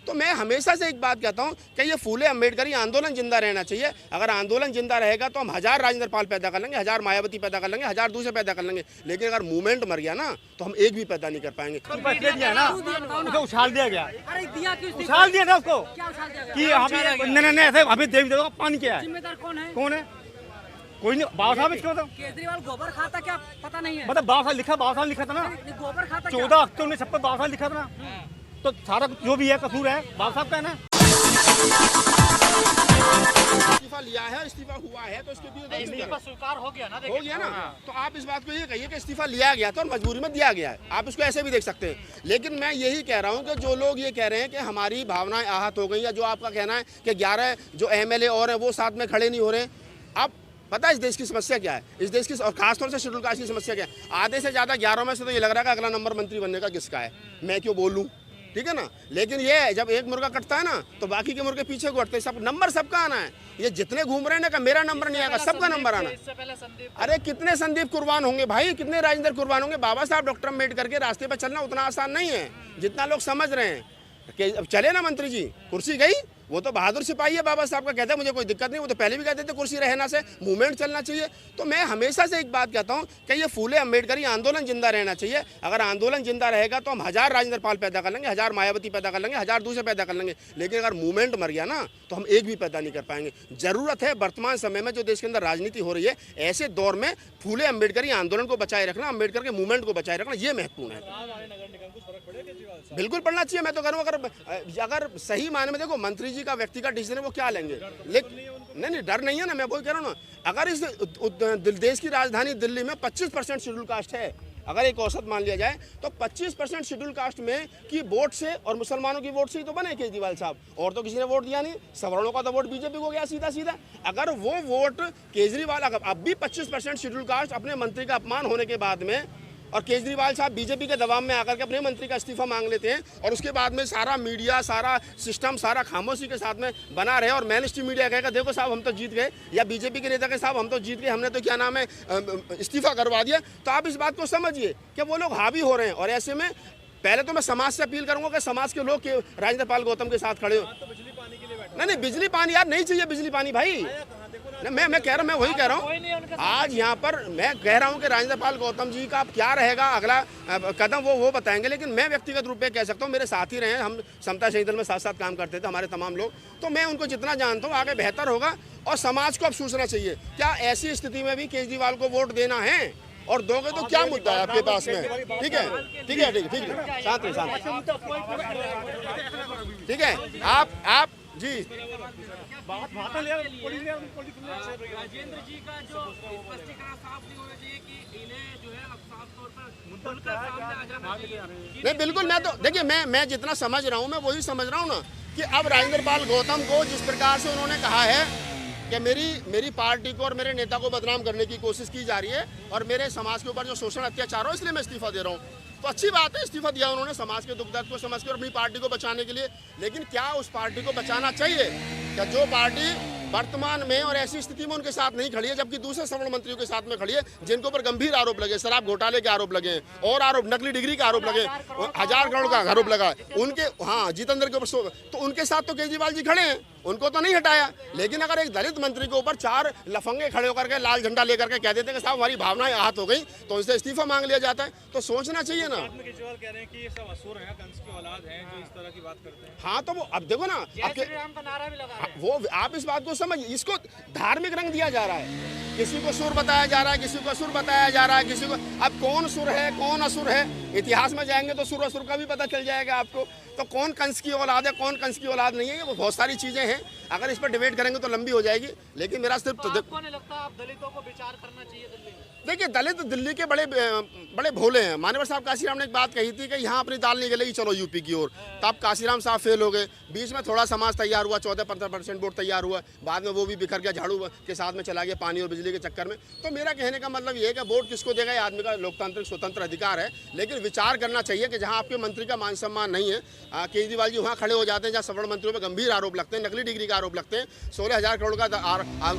तो मैं हमेशा से एक बात कहता हूँ कि ये फूले अम्बेडकरी आंदोलन जिंदा रहना चाहिए। अगर आंदोलन जिंदा रहेगा तो हम 1000 राजेंद्र पाल पैदा कर लेंगे, 1000 मायावती पैदा कर लेंगे, 1000 दूसरे पैदा कर लेंगे, लेकिन अगर मूवमेंट मर गया ना तो हम एक भी पैदा नहीं कर पाएंगे। उछाल दिया गया, उछाल दिया था उसको कि हमें ऐसे हमें देवी देवता का पानी क्या है, जिम्मेदार कौन है? कोई नहीं। बाबा साहब इसको तो केजरीवाल गोबर खाता क्या पता नहीं है, मतलब बाबा साहब लिखा था ना, गोबर खाता 14 अक्टूबर 1956 बाबा साहब लिखा था ना, तो सारा जो भी है कसूर है बाबा साहब का है ना। इस्तीफा लिया है, इस्तीफा हुआ है तो इसके भी स्वीकार हो गया ना, हो गया ना। तो आप इस बात को ये कहिए कि इस्तीफा लिया गया था और मजबूरी में दिया गया है, आप इसको ऐसे भी देख सकते हैं। लेकिन मैं यही कह रहा हूँ कि जो लोग ये कह रहे हैं कि हमारी भावनाएं आहत हो गई, या जो आपका कहना है कि 11 जो एमएलए और हैं वो साथ में खड़े नहीं हो रहे। आप पता है इस देश की समस्या क्या है, इस देश की और खासतौर से शेड्यूल कास्ट की समस्या क्या है? आधे से ज़्यादा 11 में से तो ये लग रहा है कि अगला नंबर मंत्री बनने का किसका है, मैं क्यों बोलूँ, ठीक है ना। लेकिन ये जब एक मुर्गा कटता है ना तो बाकी के मुर्गे पीछे को हटते हैं। सब नंबर सबका आना है, ये जितने घूम रहे हैं ना कि मेरा नंबर नहीं आएगा, सबका नंबर आना। अरे कितने संदीप कुर्बान होंगे भाई, कितने राजेंद्र कुर्बान होंगे। बाबा साहब डॉक्टर अम्बेडकर के रास्ते पर चलना उतना आसान नहीं है जितना लोग समझ रहे हैं। कि अब चले ना मंत्री जी, कुर्सी गई, वो तो बहादुर सिपाही है बाबा साहब का, कहते हैं मुझे कोई दिक्कत नहीं, वो तो पहले भी कहते थे कुर्सी रहना से मूवमेंट चलना चाहिए। तो मैं हमेशा से एक बात कहता हूँ कि ये फूले अम्बेडकरी आंदोलन जिंदा रहना चाहिए। अगर आंदोलन जिंदा रहेगा तो हम 1000 राजेंद्र पाल पैदा कर लेंगे, 1000 मायावती पैदा कर लेंगे, 1000 दूसरे पैदा कर लेंगे, लेकिन अगर मूवमेंट मर गया ना तो हम एक भी पैदा नहीं कर पाएंगे। जरूरत है वर्तमान समय में जो देश के अंदर राजनीति हो रही है, ऐसे दौर में फूले अम्बेडकरी आंदोलन को बचाए रखना, अम्बेडकर के मूवमेंट को बचाए रखना, ये महत्वपूर्ण है। बिल्कुल पढ़ना चाहिए। मैं तो कह रहा हूँ अगर सही मायने में देखो मंत्री जी का व्यक्तिगत डिसीजन है वो क्या लेंगे, लेकिन नहीं डर नहीं है ना। मैं वही कह रहा हूँ ना, अगर इस देश की राजधानी दिल्ली में 25% शेड्यूल कास्ट है, अगर एक औसत मान लिया जाए तो 25% शेड्यूल कास्ट में की वोट से और मुसलमानों की वोट से ही तो बने केजरीवाल साहब, और तो किसी ने वोट दिया नहीं। सवर्णों का तो वोट बीजेपी को गया सीधा सीधा। अगर वो वोट केजरीवाल, अब भी 25% शेड्यूल कास्ट अपने मंत्री का अपमान होने के बाद में, और केजरीवाल साहब बीजेपी के दबाव में आकर के अपने मंत्री का इस्तीफा मांग लेते हैं, और उसके बाद में सारा मीडिया, सारा सिस्टम, सारा खामोशी के साथ में बना रहे, और मेन स्ट्रीम मीडिया कहेगा देखो साहब हम तो जीत गए, या बीजेपी के नेता के साहब हम तो जीत गए, हमने तो क्या नाम है इस्तीफा करवा दिया। तो आप इस बात को समझिए कि वो लोग हावी हो रहे हैं। और ऐसे में पहले तो मैं समाज से अपील करूंगा कि समाज के लोग राजेंद्र पाल गौतम के साथ खड़े हो। नहीं बिजली पानी यार नहीं चाहिए, बिजली पानी भाई मैं कह रहा हूँ, मैं वही कह रहा हूँ। आज यहाँ पर मैं कह रहा हूँ कि राजेंद्र पाल गौतम जी का क्या रहेगा अगला कदम वो बताएंगे, लेकिन मैं व्यक्तिगत रूप में कह सकता हूँ, मेरे साथी रहे हैं, हम समता शहीद दल में साथ साथ काम करते थे हमारे तमाम लोग, तो मैं उनको जितना जानता हूँ आगे बेहतर होगा। और समाज को अब सोचना चाहिए क्या ऐसी स्थिति में भी केजरीवाल को वोट देना है, और दोगे तो क्या मुद्दा है आपके पास में। ठीक है ठीक है ठीक है ठीक है, साथ में ठीक है। आप जी राजेंद्र जी का जो स्पष्टीकरण साफ नहीं होना चाहिए कि इन्हें जो है अब साफ तौर पर खुलकर सामने आ जाना चाहिए। नहीं बिल्कुल, मैं तो देखिए मैं जितना समझ रहा हूँ मैं वही समझ रहा हूँ ना कि अब राजेंद्र पाल गौतम को जिस प्रकार से उन्होंने कहा है कि मेरी पार्टी को और मेरे नेता को बदनाम करने की कोशिश की जा रही है, और मेरे समाज के ऊपर जो शोषण अत्याचार हो इसलिए मैं इस्तीफा दे रहा हूँ, तो अच्छी बात है इस्तीफा दिया उन्होंने समाज के दुख दर्द को समझ कर अपनी पार्टी को बचाने के लिए। लेकिन क्या उस पार्टी को बचाना चाहिए क्या जो पार्टी वर्तमान में और ऐसी स्थिति में उनके साथ नहीं खड़ी है, जबकि दूसरे सवर्ण मंत्रियों के साथ में खड़ी है जिनके ऊपर गंभीर आरोप लगे, शराब घोटाले के आरोप लगे, और आरोप नकली डिग्री का आरोप लगे, 1000 करोड़ का आरोप लगा उनके, हाँ जितेंद्र के ऊपर, तो उनके साथ तो केजरीवाल जी खड़े हैं, उनको तो नहीं हटाया। लेकिन अगर एक दलित मंत्री के ऊपर 4 लफंगे खड़े होकर के लाल झंडा लेकर के कह देते कि साहब हमारी भावनाएं आहत हो गई, तो उनसे इस्तीफा मांग लिया जाता है। तो सोचना चाहिए ना। केजरीवाल कह रहे हैं कि ये सब असुर हैं, कंस की औलाद हैं जो इस तरह की बात करते हैं। हाँ तो वो अब देखो ना, वो आप इस बात को समझिए, इसको धार्मिक रंग दिया जा रहा है, किसी को सुर बताया जा रहा है, किसी को असुर बताया जा रहा है, किसी को, अब कौन सुर है कौन असुर है, इतिहास में जाएंगे तो सुर असुर का भी पता चल जाएगा आपको। तो कौन कंस की औलाद है कौन कंस की औलाद नहीं है, वो बहुत सारी चीजें हैं, अगर इस पर डिबेट करेंगे तो लंबी हो जाएगी। लेकिन मेरा सिर्फ आपको नहीं लगता आप दलितों को विचार करना चाहिए दिल्ली में? देखिए दलित दिल्ली के बड़े भोले हैं। मान्यवर साहब काशीराम ने एक बात कही थी कि यहाँ अपनी दाल नहीं गलेगी, चलो यूपी की ओर, तब काशीराम साहब फेल हो गए। बीच में थोड़ा समाज तैयार हुआ, 14-15% वोट तैयार हुआ, बाद में वो भी बिखर गया, झाड़ू के साथ में चला गया पानी और बिजली के चक्कर में। तो मेरा कहने का मतलब ये है कि वोट किसको देगा ये आदमी का लोकतांत्रिक स्वतंत्र अधिकार है, लेकिन विचार करना चाहिए कि जहाँ आपके मंत्री का मान सम्मान नहीं है, केजरीवाल जी वहाँ खड़े हो जाते हैं जहाँ सवर्ण मंत्रियों पर गंभीर आरोप लगते हैं, नकली डिग्री का आरोप लगते हैं, 16,000 करोड़ का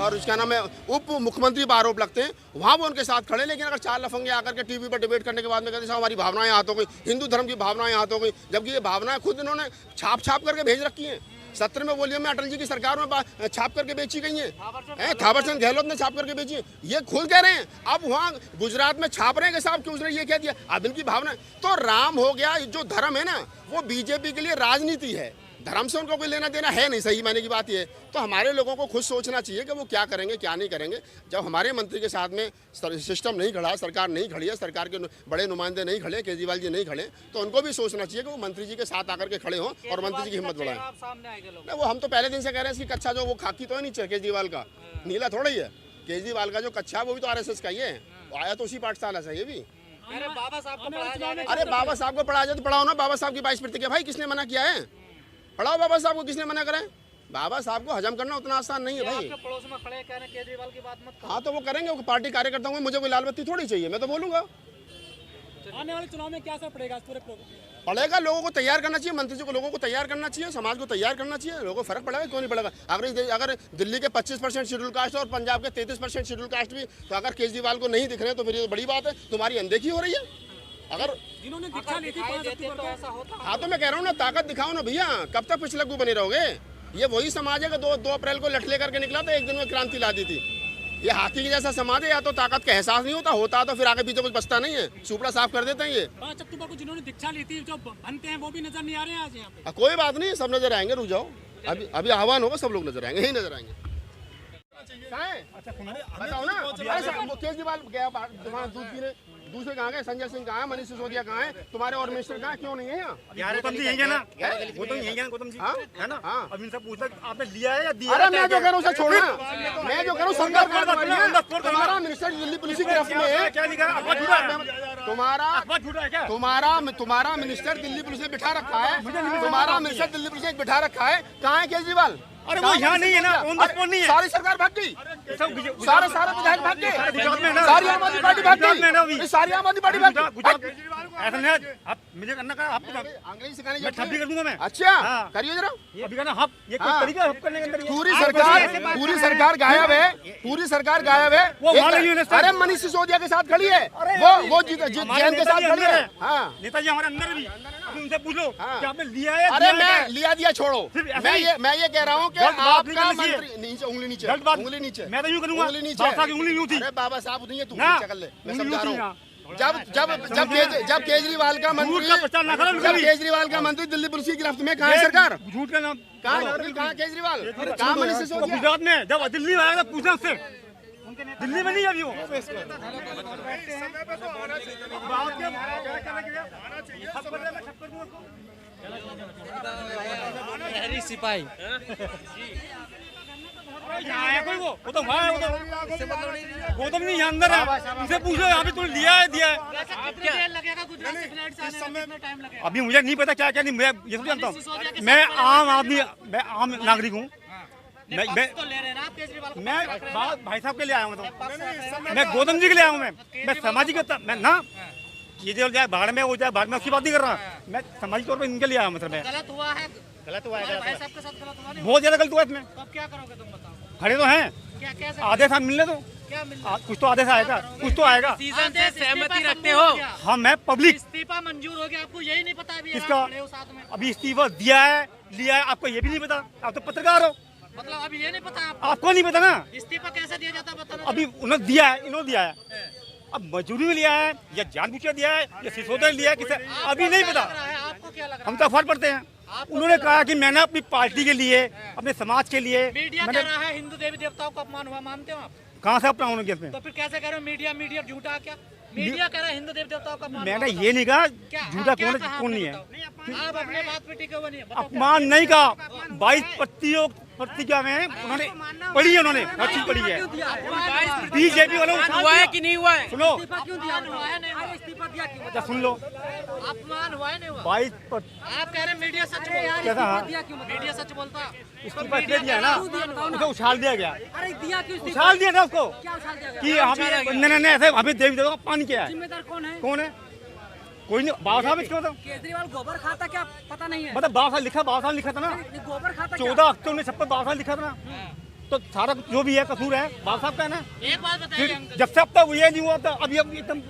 और उसका नाम है उप मुख्यमंत्री पर आरोप लगते हैं, वहाँ वो उनके साथ खड़े। लेकिन अगर 4 लफंगे आकर के टीवी पर डिबेट करने के बाद में कहते हैं हमारी भावनाएं हाथ हो गई, हिंदू धर्म की भावनाएं हाथ हो गई, जबकि ये भावनाएं खुद इन्होंने छाप करके भेज रखी हैं। 17 में वॉल्यूम में अटल जी की सरकार में छाप करके बेची गई है, थावरचंद गहलोत ने छाप करके बेची है, ये खुद कह रहे हैं। अब वहाँ गुजरात में छाप रहे हैं कि साहब कि उसने ये कह दिया, अब इनकी भावना। तो राम हो गया, जो धर्म है ना वो बीजेपी के लिए राजनीति है, धर्म से उनको कोई लेना देना है नहीं। सही मायने की बात ये है। तो हमारे लोगों को खुद सोचना चाहिए कि वो क्या करेंगे क्या नहीं करेंगे। जब हमारे मंत्री के साथ में सिस्टम नहीं खड़ा, सरकार नहीं खड़ी है, सरकार के बड़े नुमाइंदे नहीं खड़े, केजरीवाल जी नहीं खड़े, तो उनको भी सोचना चाहिए कि वो मंत्री जी के साथ आकर के खड़े हों और मंत्री जी की हिम्मत बढ़ाएं। नहीं, वो हम तो पहले दिन से कह रहे हैं इसकी कच्छा जो वो खाकी तो है नीचे केजरीवाल का, नीला थोड़ा ही है। केजरीवाल का जो कच्छा वो भी तो RSS का ही है, आया तो उसी पाठशाला से। ये भी अरे बाबा साहब को पढ़ाया जाए, अरे बाबा साहब को पढ़ा जाए तो पढ़ाओ ना। बाबा साहब की 22 प्रतिज्ञा भाई किसने मना किया है? पढ़ाओ बाबा साहब को, किसने मना करें? बाबा साहब को हजम करना उतना आसान नहीं है भाई। पड़ोस में खड़े कह रहे हैं केजरीवाल की बात मत करो। हाँ तो वो करेंगे, वो पार्टी कार्यकर्ता हूँ, मुझे कोई लाल बत्ती थोड़ी चाहिए, मैं तो बोलूंगा। आने वाले चुनाव में क्या असर पड़ेगा पूरे पड़ेगा, लोगों को तैयार करना चाहिए, मंत्री जी को लोगों को तैयार करना चाहिए, समाज को तैयार करना चाहिए। लोगों को फर्क पड़ेगा क्यों नहीं पड़ेगा? अगर दिल्ली के 25% शेड्यूल कास्ट और पंजाब के 33% शेड्यूल कास्ट भी, तो अगर केजरीवाल को नहीं दिख रहे तो फिर ये बड़ी बात है, तुम्हारी अनदेखी हो रही है। अगर जिन्होंने दीक्षा ली थी 5 अक्टूबर को, ऐसा होता। हाँ तो मैं कह रहा हूँ ना, ताकत दिखाओ ना भैया, कब तक पिछलग्गू बने रहोगे? ये वही समाज है कि 2 अप्रैल को लठ लेकर के निकला था, एक दिन में क्रांति ला दी थी। ये हाथी के जैसा समाज है, या तो ताकत का एहसास नहीं होता तो फिर आगे पीछे कुछ बचता नहीं है, सुपड़ा साफ कर देते हैं ये। 5 अक्टूबर को जिन्होंने दीक्षा ली थी, जो बनते हैं वो भी नजर नहीं आ रहे हैं आज यहाँ पे। कोई बात नहीं, सब नजर आएंगे, रुक जाओ, अभी आह्वान होगा, सब लोग नजर आएंगे, यही नजर आएंगे। बताओ ना, केजरीवाल गया वहाँ दूध पीने, दूसरे कहाँ गए? संजय सिंह कहाँ है? मनीष सिसोदिया कहाँ है? तुम्हारे और मिनिस्टर कहाँ, क्यों नहीं है यहाँ? गौतम जी यही है ना, गौतम यही है, गौतम जी है ना। अब इनसे पूछता आपने लिया है या दिया? अरे मैं जो कह रहा हूँ उसे छोड़ना, मैं जो कह रहा हूँ सरकार तुम्हारा मिनिस्टर दिल्ली पुलिस की गिरफ्त में है, क्या लिखा है? तुम्हारा मिनिस्टर दिल्ली पुलिस ने बिठा रखा है, तुम्हारा मिनिस्टर दिल्ली पुलिस ने बिठा रखा है। कहाँ है केजरीवाल? अरे वो यहाँ नहीं है ना, ऑन द स्पॉट नहीं है। सारी सरकार भाग गई, सारे विधायक भाग गए, गुजरात में ना, सारी आम आदमी पार्टी भाग गई, सारी आम आदमी पार्टी भाग गई। गुजरात ऐसा नहीं है, आप मुझे करना का, आप अंग्रेजी सिखाने मैं ठप्पी कर दूंगा मैं। अच्छा हाँ। करिए जरा, अभी कहना हप, ये कोई तरीका है हप करने के अंदर? पूरी सरकार गायब है, पूरी सरकार गायब है। वो हमारे यूनिवर्सिटी, अरे मनीष सिसोदिया के साथ खड़ी है, वो जैन के साथ खड़ी है। हाँ नेताजी हमारे अंदर भी, उनसे पूछ लो कि आपने लिया है? अरे मैं लिया दिया छोड़ो, मैं ये कह रहा हूँ कि आपका मंत्री नीचे, उंगली नीचे, उंगली नीचे, मैं तो यूं करूंगा, उंगली नीचे, बाबा की उंगली यूं थी। अरे बाबा साहब नहीं है, तू ना, नीचे कर ले, मैं उंगली समझा यूं थी रहा हूँ। जब केजरीवाल का मंत्री, जब केजरीवाल का मंत्री दिल्ली पुलिस की गिरफ्त में, कहाँ है सरकार? झूठ का नाम कहाँ केजरीवाल, कहाँ मनीष सिसोदिया? गुजरात में जब दिल्ली में आया था पूछना उससे, दिल्ली में नहीं अभी वो। शहरी सिपाही यहाँ है कोई, वो तो वहाँ है, वो तो गौतम नहीं यहाँ अंदर है, उनसे पूछ लो यहाँ पे तुमने लिया है दिया है। अभी मुझे नहीं पता क्या क्या नहीं, मैं ये तो जानता हूँ, मैं आम आदमी, मैं आम नागरिक हूँ, मैं भाई साहब के लिए आया हूँ, तो मैं गौतम जी के लिए आया हूँ, मैं सामाजिक, मैं ना ये जो जाए भाड़ में, वो जाए भाड़ में, उसकी बात नहीं कर रहा, मैं सामाजिक तौर पर इनके लिए आया हूँ। मतलब मैं गलत हुआ है, गलत हुआ है, भाई साहब के साथ गलत हुआ नहीं, बहुत ज्यादा गलत हुआ इसमें। तो अब क्या करोगे तुम बताओ? खड़े तो हैं, क्या कैसे आदेश मिलने दो, क्या मिल कुछ तो आदेश आएगा, कुछ तो आएगा। सीजन से सहमति रखते हो? हाँ मैं पब्लिक, इस्तीफा मंजूर हो गया, आपको यही नहीं पता अभी? किसका? खड़े हो साथ में, अभी इस्तीफा दिया है लिया है, आपको ये भी नहीं पता? आप तो पत्रकार हो, मतलब अभी ये नहीं पता आपको नहीं पता ना इस्तीफा कैसे दिया जाता है, बताना। अभी उन्होंने दिया है, इन्होंने दिया है, अब मजदूरी में लिया है या जानबूझकर दिया है या सिसोदिया लिया है, किसे अभी नहीं पता। आपको क्या लग रहा है? हम तो अफवाह पढ़ते हैं। उन्होंने कहा कि मैंने अपनी पार्टी के लिए, अपने समाज के लिए, मीडिया कह रहा है हिंदू देवी देवताओं का अपमान हुआ, मानते हो आप? कहाँ से अपना उन्होंने इसमें? तो फिर कैसे कह रहे हो मीडिया झूठा? क्या मीडिया कह रहा है हिंदू देवी देवताओं का अपमान? मैंने ये नहीं कहा झूठा कौन नहीं है, आप अपने बात पे टिके हुए नहीं है। अपमान नहीं कहा। 22 प्रतिज्ञा में उन्होंने पढ़ी है, उन्होंने हर चीज पढ़ी है। बीजेपी वालों हुआ है कि नहीं हुआ है? सुनो, इस्तीफा अच्छा सुन लो, अपमान हुआ है नहीं हुआ? 22 आप कह रहे हैं मीडिया सच बोलता? कैसा? हाँ मीडिया सच बोलता? इस्तीफा इसलिए दिया है ना, उसे उछाल दिया गया, अरे दिया क्यों? उछाल दिया था उसको क्या उछाल दिया गया? कि हमें नहीं ऐसे हमें देवी देवता का अपमान किया है। जिम्मेदार कौन है? कौन है? कोई नहीं, बाबा साहब इसका मतलब केजरीवाल गोबर खाता क्या पता नहीं है? बाबा साहब लिखा, बाबा साहब लिखा था ना, ये गोबर खाता 14 अक्टूबर 1956 बाबा साहब लिखा था ना, तो सारा जो भी है कसूर है बाबा साहब का है ना। एक बात बताइए जब से अब तक ये नहीं हुआ था, अभी एकदम